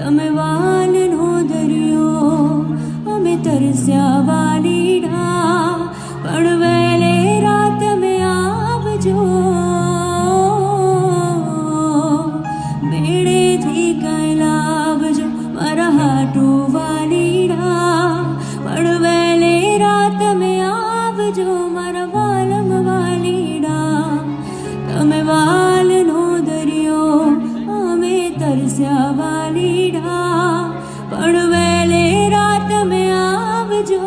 તમે વાલનો દરિયો અમે તરસ્યા વાલીડા પણ વહેલે રાત તમે આવજો મેળેથી કઈ લાવજો મારા હાટું વાલીડા પણ વહેલે રાત તમે આવજો મારા વાલમ વાલીડા તમે વાલનો દરિયો અમે તરસ્યા વાલીડા પણ વહેલે રાત તમે આવજો